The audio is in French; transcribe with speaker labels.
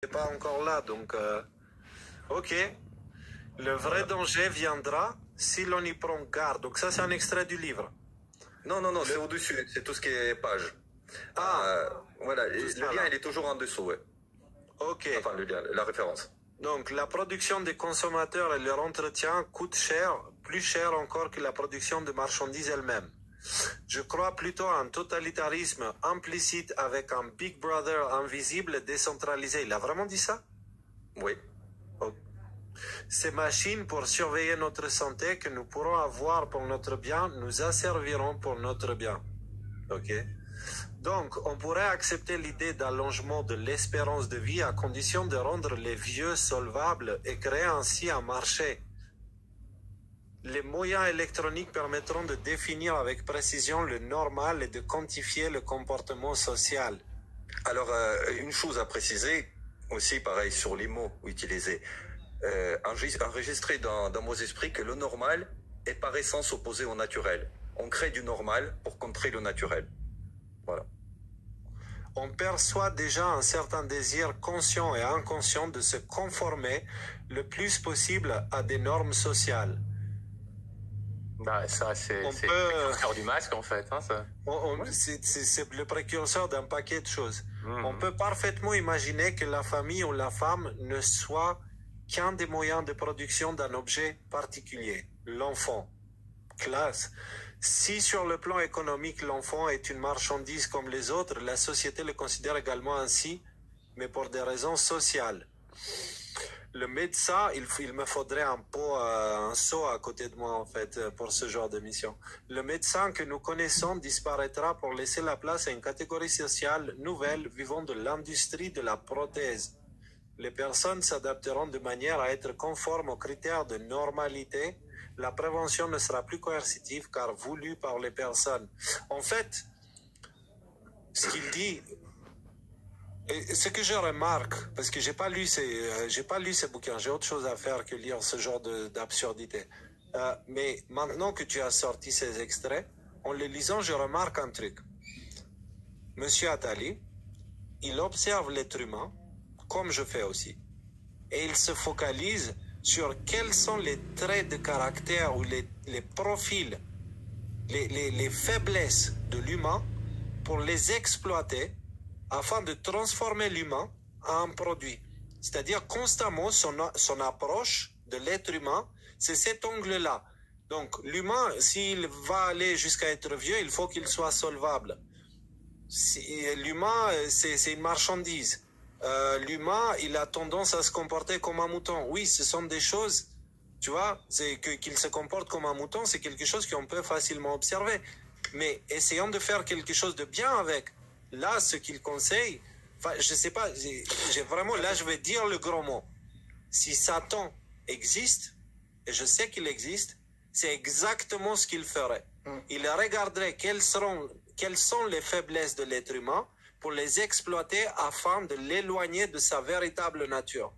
Speaker 1: n'est pas encore là, donc ok. Le vrai danger viendra si l'on y prend garde. Donc ça, c'est un extrait du livre.
Speaker 2: Non, non, non, c'est au-dessus, c'est tout ce qui est page. Voilà, et le lien, il est toujours en dessous, ouais.
Speaker 1: Ok.
Speaker 2: Enfin, le lien, la référence.
Speaker 1: Donc, la production des consommateurs et leur entretien coûte cher, plus cher encore que la production de marchandises elles-mêmes. Je crois plutôt à un totalitarisme implicite avec un Big Brother invisible et décentralisé. Il a vraiment dit ça?
Speaker 2: Oui.
Speaker 1: Oh. Ces machines pour surveiller notre santé que nous pourrons avoir pour notre bien nous asserviront pour notre bien. Ok? Donc, on pourrait accepter l'idée d'allongement de l'espérance de vie à condition de rendre les vieux solvables et créer ainsi un marché. Les moyens électroniques permettront de définir avec précision le normal et de quantifier le comportement social.
Speaker 2: Alors, une chose à préciser, aussi pareil sur les mots utilisés. Enregistrer dans vos esprits que le normal est par essence opposé au naturel. On crée du normal pour contrer le naturel. Voilà.
Speaker 1: On perçoit déjà un certain désir conscient et inconscient de se conformer le plus possible à des normes sociales.
Speaker 3: Bah, ça, c'est le précurseur du masque, en fait. Hein, ça.
Speaker 1: C'est le précurseur d'un paquet de choses. On peut parfaitement imaginer que la famille ou la femme ne soit qu'un des moyens de production d'un objet particulier, l'enfant. Classe. Si sur le plan économique, l'enfant est une marchandise comme les autres, la société le considère également ainsi, mais pour des raisons sociales. Le médecin, il me faudrait un seau à côté de moi, en fait, pour ce genre de mission. Le médecin que nous connaissons disparaîtra pour laisser la place à une catégorie sociale nouvelle vivant de l'industrie de la prothèse. Les personnes s'adapteront de manière à être conformes aux critères de normalité. La prévention ne sera plus coercitive car voulue par les personnes. En fait, ce qu'il dit, et ce que je remarque, parce que j'ai pas lu ces bouquins, j'ai autre chose à faire que lire ce genre d'absurdité. Mais maintenant que tu as sorti ces extraits, en les lisant, je remarque un truc. Monsieur Attali, il observe l'être humain, comme je fais aussi, et il se focalise sur quels sont les traits de caractère ou les profils, les faiblesses de l'humain pour les exploiter afin de transformer l'humain en un produit. C'est-à-dire constamment son approche de l'être humain, c'est cet angle-là. Donc l'humain, s'il va aller jusqu'à être vieux, il faut qu'il soit solvable. L'humain, c'est une marchandise. L'humain, il a tendance à se comporter comme un mouton. Oui, ce sont des choses, tu vois, qu'il se comporte comme un mouton, c'est quelque chose qu'on peut facilement observer. Mais essayons de faire quelque chose de bien avec. Là, ce qu'il conseille, je sais pas, j'ai vraiment, là, je vais dire le gros mot. Si Satan existe, et je sais qu'il existe, c'est exactement ce qu'il ferait. Il regarderait quelles sont les faiblesses de l'être humain pour les exploiter afin de l'éloigner de sa véritable nature.